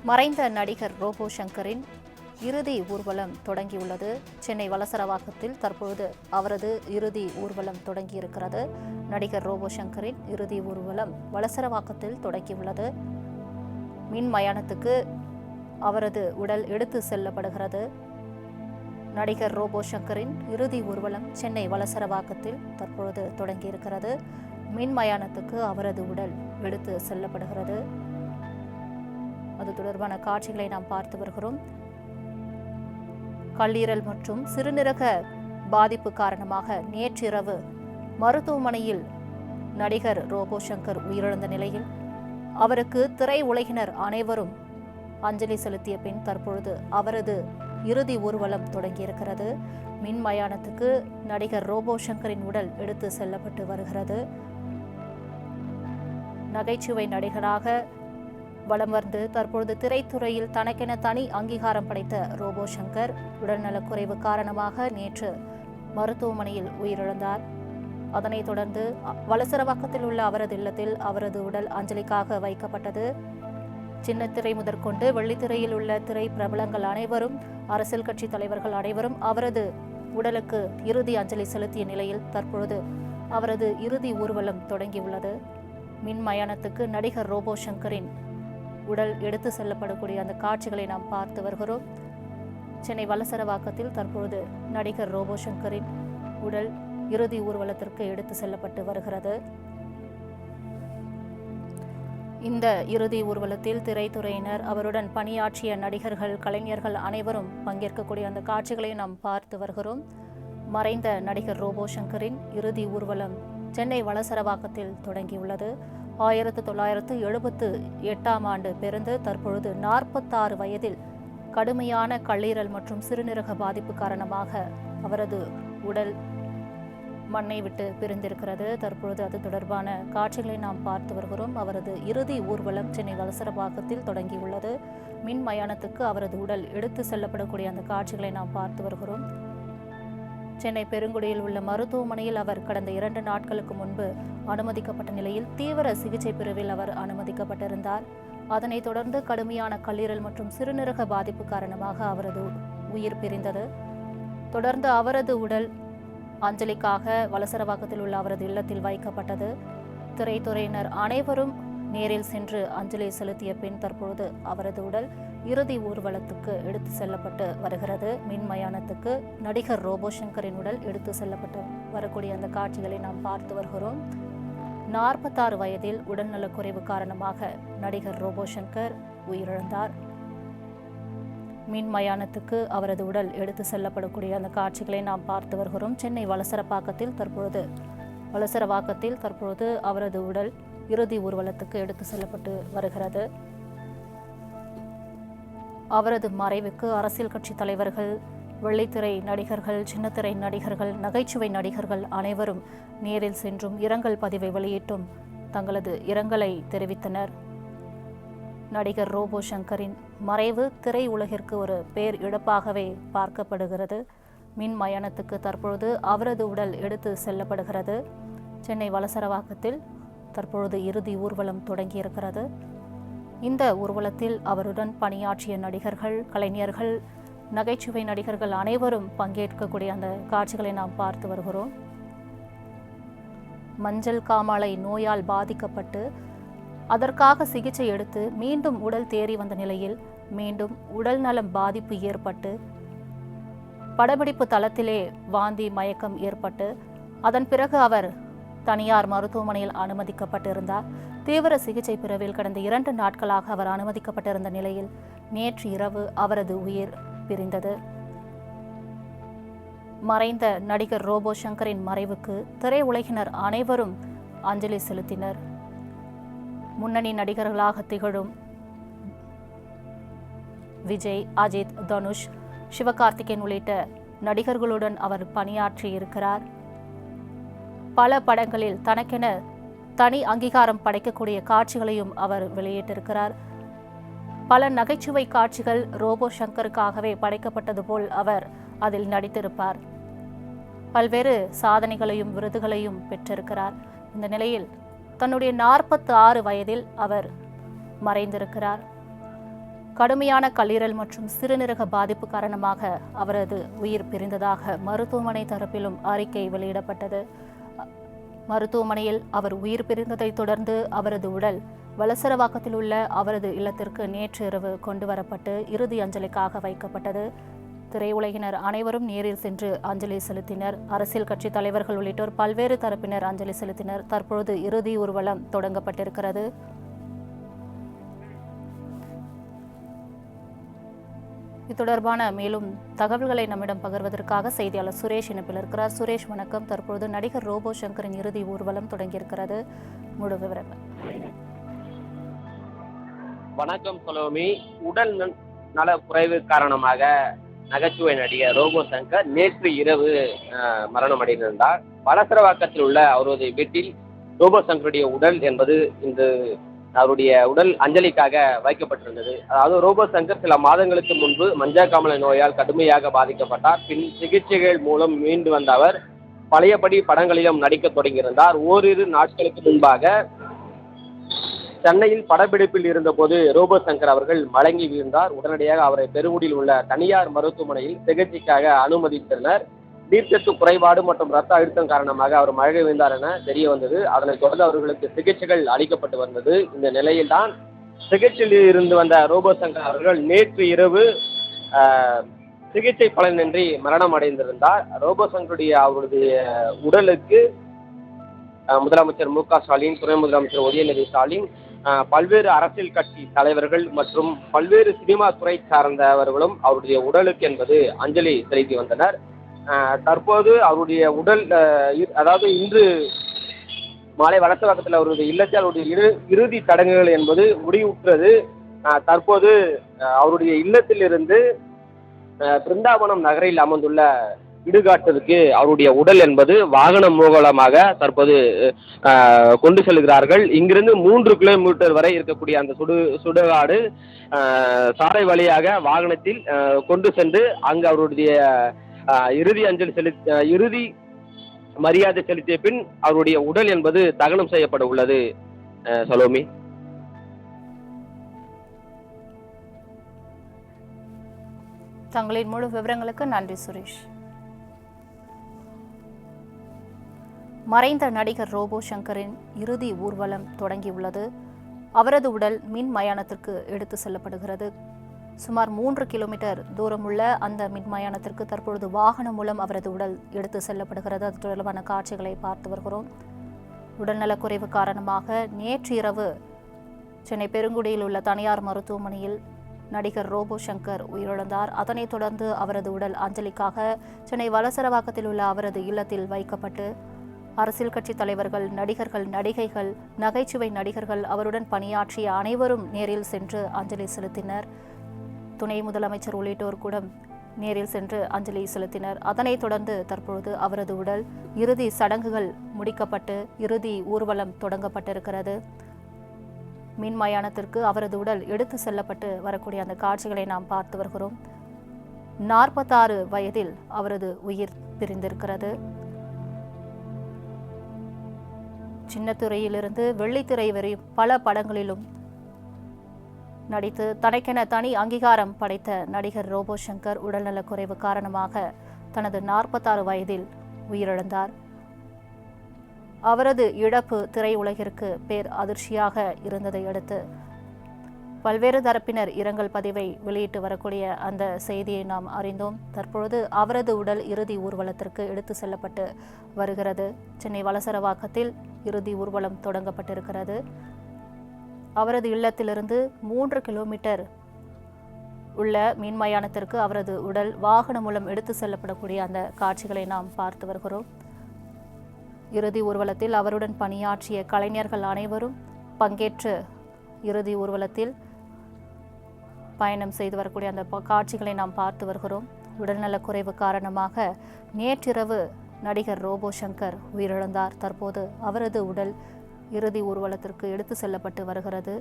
மறைந்த நடிகர் ரோபோ சங்கரின் இறுதி ஊர்வலம் தொடங்கியுள்ளது. சென்னை வளசரவாக்கத்தில் தற்பொழுது அவரது இறுதி ஊர்வலம் தொடங்கியிருக்கிறது. நடிகர் ரோபோ சங்கரின் இறுதி ஊர்வலம் வளசரவாக்கத்தில் தொடங்கியுள்ளது. மின் மயானத்துக்கு அவரது உடல் எடுத்து செல்லப்படுகிறது. நடிகர் ரோபோ சங்கரின் இறுதி ஊர்வலம் சென்னை வளசரவாக்கத்தில் தற்பொழுது தொடங்கியிருக்கிறது. மின் மயானத்துக்கு அவரது உடல் எடுத்து செல்லப்படுகிறது. அது தொடர்பான காட்சிகளை நாம் பார்த்து வருகிறோம். கல்லீரல் மற்றும் சிறுநீரக பாதிப்பு காரணமாக நேற்றிரவு மருத்துவமனையில் நடிகர் ரோபோ சங்கர் உயிரிழந்த நிலையில் அவருக்கு திரை உலகினர் அனைவரும் அஞ்சலி செலுத்திய பின் தற்பொழுது அவரது இறுதி ஊர்வலம் தொடங்கியிருக்கிறது. மின் மயானத்துக்கு நடிகர் ரோபோ சங்கரின் உடல் எடுத்து செல்லப்பட்டு வருகிறது. நகைச்சுவை நடிகராக வலம் வந்து தற்பொழுது திரைத்துறையில் தனக்கென தனி அங்கீகாரம் படைத்த ரோபோ சங்கர் உடல்நலக்குறைவு காரணமாக நேற்று மருத்துவமனையில் உயிரிழந்தார். அதனைத் தொடர்ந்து வளசரவாக்கத்தில் உள்ள அவரது இல்லத்தில் அவரது உடல் அஞ்சலிக்காக வைக்கப்பட்டது. சின்னத்திரை முதற்கொண்டு வெள்ளித்திரையில் உள்ள திரை பிரபலங்கள் அனைவரும், அரசியல் கட்சி தலைவர்கள் அனைவரும் அவரது உடலுக்கு இறுதி அஞ்சலி செலுத்திய நிலையில் தற்பொழுது அவரது இறுதி ஊர்வலம் தொடங்கியுள்ளது. மின் மயானத்துக்கு நடிகர் ரோபோ சங்கரின் உடல் எடுத்து செல்லப்படக்கூடிய அந்த காட்சிகளை நாம் பார்த்து வருகிறோம். சென்னை வளசரவாக்கத்தில் தற்பொழுது நடிகர் ரோபோ சங்கரின் உடல் இறுதி ஊர்வலத்திற்கு எடுத்து செல்லப்பட்டு வருகிறது. இந்த இறுதி ஊர்வலத்தில் திரைத்துறையினர், அவருடன் பணியாற்றிய நடிகர்கள், கலைஞர்கள் அனைவரும் பங்கேற்கக்கூடிய அந்த காட்சிகளை நாம் பார்த்து வருகிறோம். மறைந்த நடிகர் ரோபோ சங்கரின் இறுதி ஊர்வலம் சென்னை வளசரவாக்கத்தில் தொடங்கியுள்ளது. 1978ஆம் ஆண்டு பிறந்து தற்பொழுது 46 வயதில் கடுமையான கல்லீரல் மற்றும் சிறுநீரக பாதிப்பு காரணமாக அவரது உடல் மண்ணை விட்டு பிரிந்திருக்கிறது. தற்பொழுது அது தொடர்பான காட்சிகளை நாம் பார்த்து வருகிறோம். அவரது இறுதி ஊர்வலம் சென்னை வளசரவாக்கத்தில் தொடங்கியுள்ளது. மின் மயானத்துக்கு அவரது உடல் எடுத்து செல்லப்படக்கூடிய அந்த காட்சிகளை நாம் பார்த்து வருகிறோம். சென்னை பெருங்குடியில் உள்ள மருத்துவமனையில் அவர் கடந்த 2 நாட்களுக்கு முன்பு அனுமதிக்கப்பட்ட நிலையில் தீவிர சிகிச்சை பிரிவில் அவர் அனுமதிக்கப்பட்டிருந்தார். அதனைத் தொடர்ந்து கடுமையான கல்லீரல் மற்றும் சிறுநீரக பாதிப்பு காரணமாக அவரது உயிர் பிரிந்தது. தொடர்ந்து அவரது உடல் அஞ்சலிக்காக வளசரவாக்கத்தில் உள்ள அவரது இல்லத்தில் வைக்கப்பட்டது. திரைத்துறையினர் அனைவரும் நேரில் சென்று அஞ்சலி செலுத்திய பின் தற்பொழுது அவரது உடல் இறுதி ஊர்வலத்துக்கு எடுத்து செல்லப்பட்டு வருகிறது. மின் மயானத்துக்கு நடிகர் ரோபோ சங்கரின் உடல் எடுத்து செல்லப்பட்டு வரக்கூடிய அந்த காட்சிகளை நாம் பார்த்து வருகிறோம். 46 வயதில் உடல்நலக்குறைவு காரணமாக நடிகர் ரோபோ சங்கர் உயிரிழந்தார். மின் மயானத்துக்கு அவரது உடல் எடுத்து செல்லப்படக்கூடிய அந்த காட்சிகளை நாம் பார்த்து வருகிறோம். சென்னை வளசரவாக்கத்தில் தற்பொழுது அவரது உடல் இறுதி ஊர்வலத்துக்கு எடுத்து செல்லப்பட்டு வருகிறது. அவரது மறைவுக்கு அரசியல் கட்சி தலைவர்கள், வெள்ளித்திரை நடிகர்கள், சின்னத்திரை நடிகர்கள், நகைச்சுவை நடிகர்கள் அனைவரும் நேரில் சென்றும் இரங்கல் பதிவை வெளியிட்டும் தங்களது இரங்கலை தெரிவித்தனர். நடிகர் ரோபோ சங்கரின் மறைவு திரை உலகிற்கு ஒரு பேர் இழப்பாகவே பார்க்கப்படுகிறது. மின் மயானத்துக்கு தற்பொழுது அவரது உடல் எடுத்து செல்லப்படுகிறது. சென்னை வளசரவாக்கத்தில் தற்பொழுது இறுதி ஊர்வலம் தொடங்கியிருக்கிறது. இந்த ஊர்வலத்தில் அவருடன் பணியாற்றிய நடிகர்கள், கலைஞர்கள், நகைச்சுவை நடிகர்கள் அனைவரும் பங்கேற்கக்கூடிய அந்த காட்சிகளை நாம் பார்த்து வருகிறோம். மஞ்சள் காமாலை நோயால் பாதிக்கப்பட்டு அதற்காக சிகிச்சை எடுத்து மீண்டும் உடல் தேறி வந்த நிலையில் மீண்டும் உடல் நலம் பாதிப்பு ஏற்பட்டு படப்பிடிப்பு தளத்திலே வாந்தி மயக்கம் ஏற்பட்டு அதன் பிறகு அவர் தனியார் மருத்துவமனையில் அனுமதிக்கப்பட்டிருந்தார். தீவிர சிகிச்சை பிரிவில் கடந்த 2 நாட்களாக அவர் அனுமதிக்கப்பட்டிருந்த நிலையில் நேற்று இரவு அவரது உயிர் பிரிந்தது. மறைந்த நடிகர் ரோபோ சங்கரின் மறைவுக்கு திரை உலகினர் அனைவரும் அஞ்சலி செலுத்தினர். முன்னணி நடிகர்களாக திகழும் விஜய், அஜித், தனுஷ், சிவகார்த்திகேயன் உள்ளிட்ட நடிகர்களுடன் அவர் பணியாற்றி இருக்கிறார். பல படங்களில் தனக்கென தனி அங்கீகாரம் படைக்கக்கூடிய காட்சிகளையும் அவர் வெளியிட்டிருக்கிறார். பல நகைச்சுவை காட்சிகள் ரோபோ சங்கருக்காகவே படைக்கப்பட்டது போல் அவர் அதில் நடித்திருப்பார். பல்வேறு சாதனைகளையும் விருதுகளையும் பெற்றிருக்கிறார். இந்த நிலையில் தன்னுடைய 46 வயதில் அவர் மறைந்திருக்கிறார். கடுமையான கல்லீரல் மற்றும் சிறுநீரக பாதிப்பு காரணமாக அவரது உயிர் பிரிந்ததாக மருத்துவமனை தரப்பிலும் அறிக்கை வெளியிடப்பட்டது. மருத்துவமனையில் அவர் உயிர் பிரிந்ததைத் தொடர்ந்து அவரது உடல் வலசரவாக்கத்தில் உள்ள அவரது இல்லத்திற்கு நேற்று இரவு கொண்டு வரப்பட்டு இறுதி அஞ்சலிக்காக வைக்கப்பட்டது. திரையுலகினர் அனைவரும் நேரில் சென்று அஞ்சலி செலுத்தினர். அரசியல் கட்சி தலைவர்கள் உள்ளிட்டோர் பல்வேறு தரப்பினர் அஞ்சலி செலுத்தினர். தற்பொழுது இறுதி ஊர்வலம் தொடங்கப்பட்டிருக்கிறது. இது தொடர்பான மேலும் தகவல்களை நம்மிடம் பகிர்வதற்காக செய்தியாளர் சுரேஷ் இணைப்பில் இருக்கிறார். சுரேஷ் வணக்கம். தற்பொழுது நடிகர் ரோபோ சங்கரின் இறுதி ஊர்வலம் தொடங்கியிருக்கிறது. முழு விவரங்கள். வணக்கம் சலோமி. உடல் நல குறைவு காரணமாக நகைச்சுவை நடிகர் ரோபோ சங்கர் நேற்று இரவு மரணம் அடைந்திருந்தார். வலசரவாக்கத்தில் உள்ள அவரது வீட்டில் ரோபோ சங்கருடைய உடல் என்பது இன்று அவருடைய உடல் அஞ்சலிக்காக வைக்கப்பட்டிருந்தது. அதாவது ரோபோ சங்கர் சில மாதங்களுக்கு முன்பு மஞ்சக்காமலை நோயால் கடுமையாக பாதிக்கப்பட்டார். பின் சிகிச்சைகள் மூலம் மீண்டு வந்த அவர் பழையபடி படங்களிலும் நடிக்க தொடங்கியிருந்தார். ஓரிரு நாட்களுக்கு முன்பாக சென்னையில் படப்பிடிப்பில் இருந்தபோது ரோபோ சங்கர் அவர்கள் மயங்கி வீழ்ந்தார். உடனடியாக அவரை பெருங்குடியில் உள்ள தனியார் மருத்துவமனையில் சிகிச்சைக்காக அனுமதித்தனர். நீர்ச்சத்து குறைபாடு மற்றும் ரத்த அழுத்தம் காரணமாக அவர் மயங்கி வீழ்ந்தார் என தெரிய வந்தது. அதனைத் தொடர்ந்து அவர்களுக்கு சிகிச்சைகள் அளிக்கப்பட்டு வந்தது. இந்த நிலையில்தான் சிகிச்சையில் இருந்து வந்த ரோபோ சங்கர் அவர்கள் நேற்று இரவு சிகிச்சை பலனின்றி மரணம் அடைந்திருந்தார். ரோபோ சங்கருடைய அவருடைய உடலுக்கு முதலமைச்சர் மு.க. ஸ்டாலின், துணை முதலமைச்சர் உதயநிதி ஸ்டாலின், பல்வேறு அரசியல் கட்சி தலைவர்கள் மற்றும் பல்வேறு சினிமா துறை சார்ந்தவர்களும் அவருடைய உடலுக்கு என்பது அஞ்சலி செலுத்தி வந்தனர். தற்போது அவருடைய உடல் அதாவது இன்று மாலை வலசரவாக்கத்தில் அவருடைய இல்லத்தில் அவருடைய இறுதி சடங்குகள் என்பது முடிவுற்றது. தற்போது அவருடைய இல்லத்திலிருந்து பிருந்தாவனம் நகரில் அமர்ந்துள்ள இடுகாட்டிற்கு அவருடைய உடல் என்பது வாகனம் மூலமாக தற்போது கொண்டு செல்கிறார்கள். இங்கிருந்து 3 கிலோமீட்டர் வரை இருக்கக்கூடிய அந்த சுடுகாடு சாலை வழியாக வாகனத்தில் கொண்டு சென்று அங்கு அவருடைய இறுதி மரியாதை செலுத்திய பின் அவருடைய உடல் என்பது தகனம் செய்யப்பட உள்ளது. சலோமி. தங்களின் முழு விவரங்களுக்கு நன்றி சுரேஷ். மறைந்த நடிகர் ரோபோ சங்கரின் இறுதி ஊர்வலம் தொடங்கியுள்ளது. அவரது உடல் மின் மயானத்திற்கு எடுத்து செல்லப்படுகிறது. சுமார் 3 கிலோமீட்டர் தூரமுள்ள அந்த மின் மயானத்திற்கு தற்பொழுது வாகனம் மூலம் அவரது உடல் எடுத்து செல்லப்படுகிறது. அது தொடர்பான காட்சிகளை பார்த்து வருகிறோம். உடல்நலக்குறைவு காரணமாக நேற்று இரவு சென்னை பெருங்குடியில் உள்ள தனியார் மருத்துவமனையில் நடிகர் ரோபோ சங்கர் உயிரிழந்தார். அதனைத் தொடர்ந்து அவரது உடல் அஞ்சலிக்காக சென்னை வலசரவாக்கத்தில் உள்ள அவரது இல்லத்தில் வைக்கப்பட்டு அரசியல் கட்சி தலைவர்கள், நடிகர்கள், நடிகைகள், நகைச்சுவை நடிகர்கள், அவருடன் பணியாற்றிய அனைவரும் நேரில் சென்று அஞ்சலி செலுத்தினர். துணை முதலமைச்சர் உள்ளிட்டோர் கூட நேரில் சென்று அஞ்சலி செலுத்தினர். அதனைத் தொடர்ந்து தற்பொழுது அவரது உடல் இறுதி சடங்குகள் முடிக்கப்பட்டு இறுதி ஊர்வலம் தொடங்கப்பட்டிருக்கிறது. மின் மயானத்திற்கு அவரது உடல் எடுத்து செல்லப்பட்டு வரக்கூடிய அந்த காட்சிகளை நாம் பார்த்து வருகிறோம். 46 வயதில் அவரது உயிர் பிரிந்திருக்கிறது. சின்னத்திரையிலிருந்து வெள்ளித்திரை வரை பல படங்களிலும் நடித்து தனக்கென தனி அங்கீகாரம் படைத்த நடிகர் ரோபோ சங்கர் உடல்நலக்குறைவு காரணமாக தனது 46 வயதில் உயிரிழந்தார். அவரது இழப்பு திரையுலகிற்கு பேர் அதிர்ச்சியாக இருந்ததை அடுத்து பல்வேறு தரப்பினர் இரங்கல் பதிவை வெளியிட்டு வரக்கூடிய அந்த செய்தியை நாம் அறிந்தோம். தற்பொழுது அவரது உடல் இறுதி ஊர்வலத்திற்கு எடுத்து செல்லப்பட்டு வருகிறது. சென்னை வலசரவாக்கத்தில் இறுதி ஊர்வலம் தொடங்கப்பட்டிருக்கிறது. அவரது இல்லத்திலிருந்து 3 கிலோமீட்டர் உள்ள மின்மயானத்திற்கு அவரது உடல் வாகனம் மூலம் எடுத்து செல்லப்படக்கூடிய அந்த காட்சிகளை நாம் பார்த்து வருகிறோம். இறுதி ஊர்வலத்தில் அவருடன் பணியாற்றிய கலைஞர்கள் அனைவரும் பங்கேற்று இறுதி ஊர்வலத்தில் பயணம் செய்து வரக்கூடிய அந்த காட்சிகளை நாம் பார்த்து வருகிறோம். உடல்நலக்குறைவு காரணமாக நேற்றிரவு நடிகர் ரோபோ சங்கர் உயிரிழந்தார். தற்போது அவரது உடல் இறுதி ஊர்வலத்திற்கு எடுத்து செல்லப்பட்டு வருகிறது.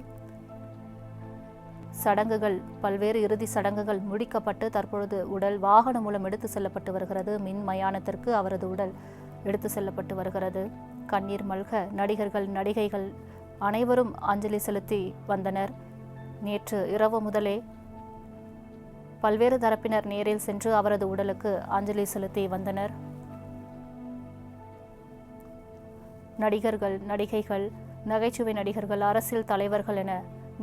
சடங்குகள் பல்வேறு இறுதி சடங்குகள் முடிக்கப்பட்டு தற்பொழுது உடல் வாகனம் மூலம் எடுத்து செல்லப்பட்டு வருகிறது. மின் மயானத்திற்கு அவரது உடல் எடுத்து செல்லப்பட்டு வருகிறது. கண்ணீர் மல்க நடிகர்கள், நடிகைகள் அனைவரும் அஞ்சலி செலுத்தி வந்தனர். நேற்று இரவு முதலே பல்வேறு தரப்பினர் நேரில் சென்று அவரது உடலுக்கு அஞ்சலி செலுத்தி வந்தனர். நடிகர்கள், நடிகைகள், நகைச்சுவை நடிகர்கள், அரசியல் தலைவர்கள் என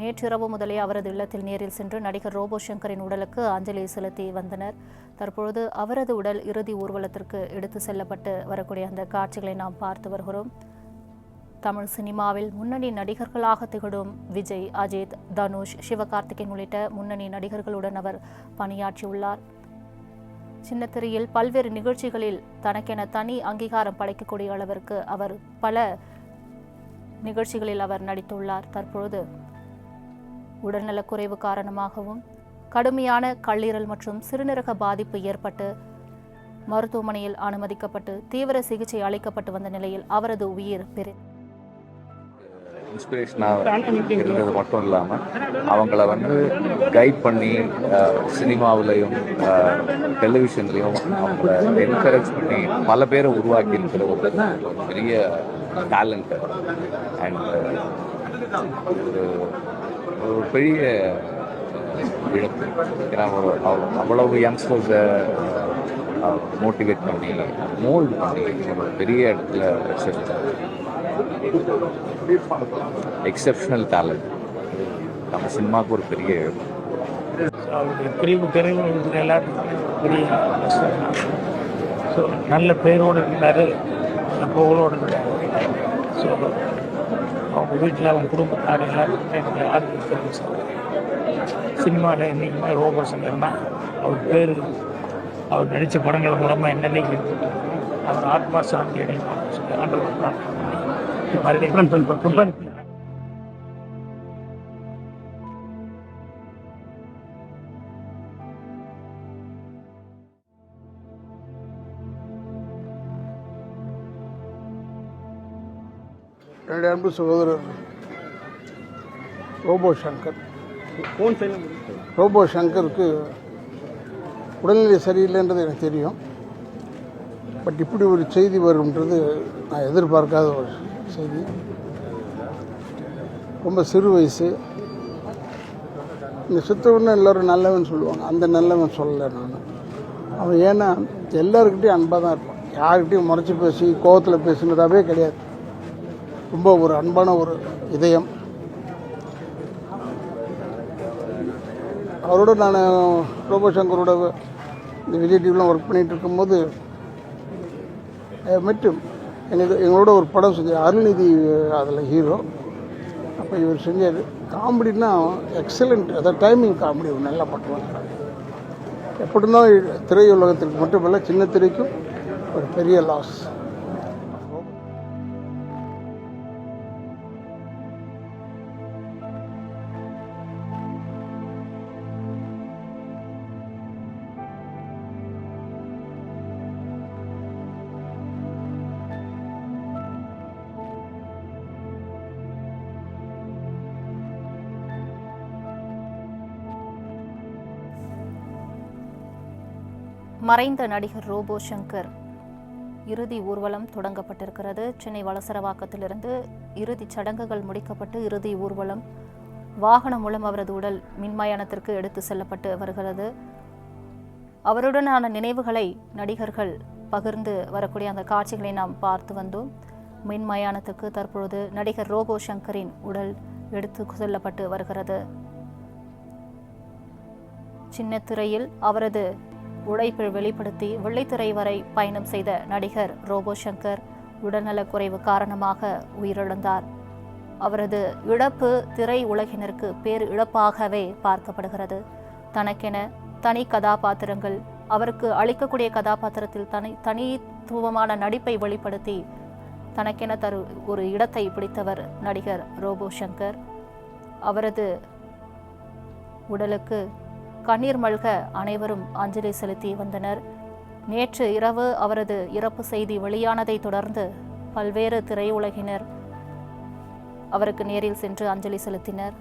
நேற்றிரவு முதலே அவரது இல்லத்தில் நேரில் சென்று நடிகர் ரோபோ சங்கரின் உடலுக்கு அஞ்சலி செலுத்தி வந்தனர். தற்பொழுது அவரது உடல் இறுதி ஊர்வலத்திற்கு எடுத்து செல்லப்பட்டு வரக்கூடிய அந்த காட்சிகளை நாம் பார்த்து வருகிறோம். தமிழ் சினிமாவில் முன்னணி நடிகர்களாக திகழும் விஜய், அஜித், தனுஷ், சிவகார்த்திகேயன் உள்ளிட்ட முன்னணி நடிகர்களுடன் அவர் பணியாற்றியுள்ளார். சின்னத்திரையில் பல்வேறு நிகழ்ச்சிகளில் தனக்கென தனி அங்கீகாரம் படைக்கக்கூடிய அளவிற்கு அவர் பல நிகழ்ச்சிகளில் அவர் நடித்துள்ளார். தற்பொழுது உடல்நலக்குறைவு காரணமாகவும் கடுமையான கல்லீரல் மற்றும் சிறுநீரக பாதிப்பு ஏற்பட்டு மருத்துவமனையில் அனுமதிக்கப்பட்டு தீவிர சிகிச்சை அளிக்கப்பட்டு வந்த நிலையில் அவரது உயிர் இன்ஸ்பிரேஷனாக இருந்தது மட்டும் இல்லாமல் அவங்கள கைட் பண்ணி சினிமாவிலையும் டெலிவிஷன்லேயும் அவங்கள என்கரேஜ் பண்ணி பல பேரை உருவாக்கி இருக்கிற ஒரு பெரிய டேலண்ட் அண்ட் ஒரு பெரிய இழப்பு. ஏன்னா அவ்வளவு யங்ஸ்டர்ஸை மோட்டிவேட் பண்ணி மோல்டு பண்ணி ஒரு பெரிய இடத்துல வச்சிருக்காங்க. Exceptional talent. நம்ம சினிமாவுக்கு ஒரு பெரிய இழப்பு. அவருடைய பிரிவு எல்லாருக்கும் பெரிய ஸோ நல்ல பேரோடு இருந்தார், புகழோடு இருந்தார். ஸோ அவங்க வீட்டில் அவங்க குடும்பத்தார் எல்லாருக்குமே எனக்கு ஆறுதல் தெரிவிச்சாங்க. சினிமாவில் என்றைக்குமே ரோபோ சங்கர்னா அவர் பேர், அவர் நடித்த படங்கள் மூலமாக என்னென்னைக்கு அவர் ஆத்மா சாந்தி அடையணும் சொல்லி ஆண்டவர் மறுபடியும் என்னுடைய அன்பு சகோதரர் ரோபோ சங்கர். ரோபோ சங்கருக்கு உடல்நிலை சரியில்லைன்றது எனக்கு தெரியும். பட் இப்படி ஒரு செய்தி வரும்ன்றது நான் எதிர்பார்க்காத ஒரு செய்தி. ரொம்ப சிறு வயசு. இந்த சுத்தவன்னு எல்லோரும் நல்லவன் சொல்லுவாங்க, அந்த நல்லவன் சொல்லலை நான். அவன் ஏன்னா எல்லாருக்கிட்டையும் அன்பாக தான் இருப்பான். யாருக்கிட்டையும் முறைச்சி பேசி கோவத்தில் பேசுனதாகவே கிடையாது. ரொம்ப ஒரு அன்பான ஒரு இதயம். அவரோட நான் ரோபோ சங்கரோட இந்த விஜய் டிவிலாம் ஒர்க் பண்ணிகிட்டு இருக்கும்போது மட்டும் எங்களோட ஒரு படம் செஞ்சார், அருள்நிதி அதில் ஹீரோ. அப்போ இவர் செஞ்சார். காமெடினா எக்ஸலண்ட், அதாவது டைமிங் காமெடி நல்லா பண்ணுவாங்க. எப்படின்னா திரையுலகத்திற்கு மட்டுமல்ல, சின்ன திரைக்கும் ஒரு பெரிய லாஸ். மறைந்த நடிகர் ரோபோ சங்கர் இறுதி ஊர்வலம் தொடங்கப்பட்டிருக்கிறது. சென்னை வளசரவாக்கத்திலிருந்து இறுதிச் சடங்குகள் முடிக்கப்பட்டு இறுதி ஊர்வலம் வாகனம் மூலம் அவரது உடல் மின்மயானத்திற்கு எடுத்து செல்லப்பட்டு வருகிறது. அவருடனான நினைவுகளை நடிகர்கள் பகிர்ந்து வரக்கூடிய அந்த காட்சிகளை நாம் பார்த்து வந்தோம். மின்மயானத்துக்கு தற்பொழுது நடிகர் ரோபோ சங்கரின் உடல் எடுத்து செல்லப்பட்டு வருகிறது. சின்ன திரையில் அவரது உழைப்பை வெளிப்படுத்தி வெள்ளித்திரை வரை பயணம் செய்த நடிகர் ரோபோ சங்கர் உடல்நலக் குறைவு காரணமாக உயிரிழந்தார். அவரது இழப்பு திரை உலகினருக்கு பேர் இழப்பாகவே பார்க்கப்படுகிறது. தனக்கென தனி கதாபாத்திரங்கள், அவருக்கு அளிக்கக்கூடிய கதாபாத்திரத்தில் தனித்துவமான நடிப்பை வெளிப்படுத்தி தனக்கென ஒரு இடத்தை பிடித்தவர் நடிகர் ரோபோ சங்கர். அவரது உடலுக்கு கண்ணீர் மல்க அனைவரும் அஞ்சலி செலுத்தி வந்தனர். நேற்று இரவு அவரது இறப்பு செய்தி வெளியானதை தொடர்ந்து பல்வேறு திரையுலகினர் அவருக்கு நேரில் சென்று அஞ்சலி செலுத்தினர்.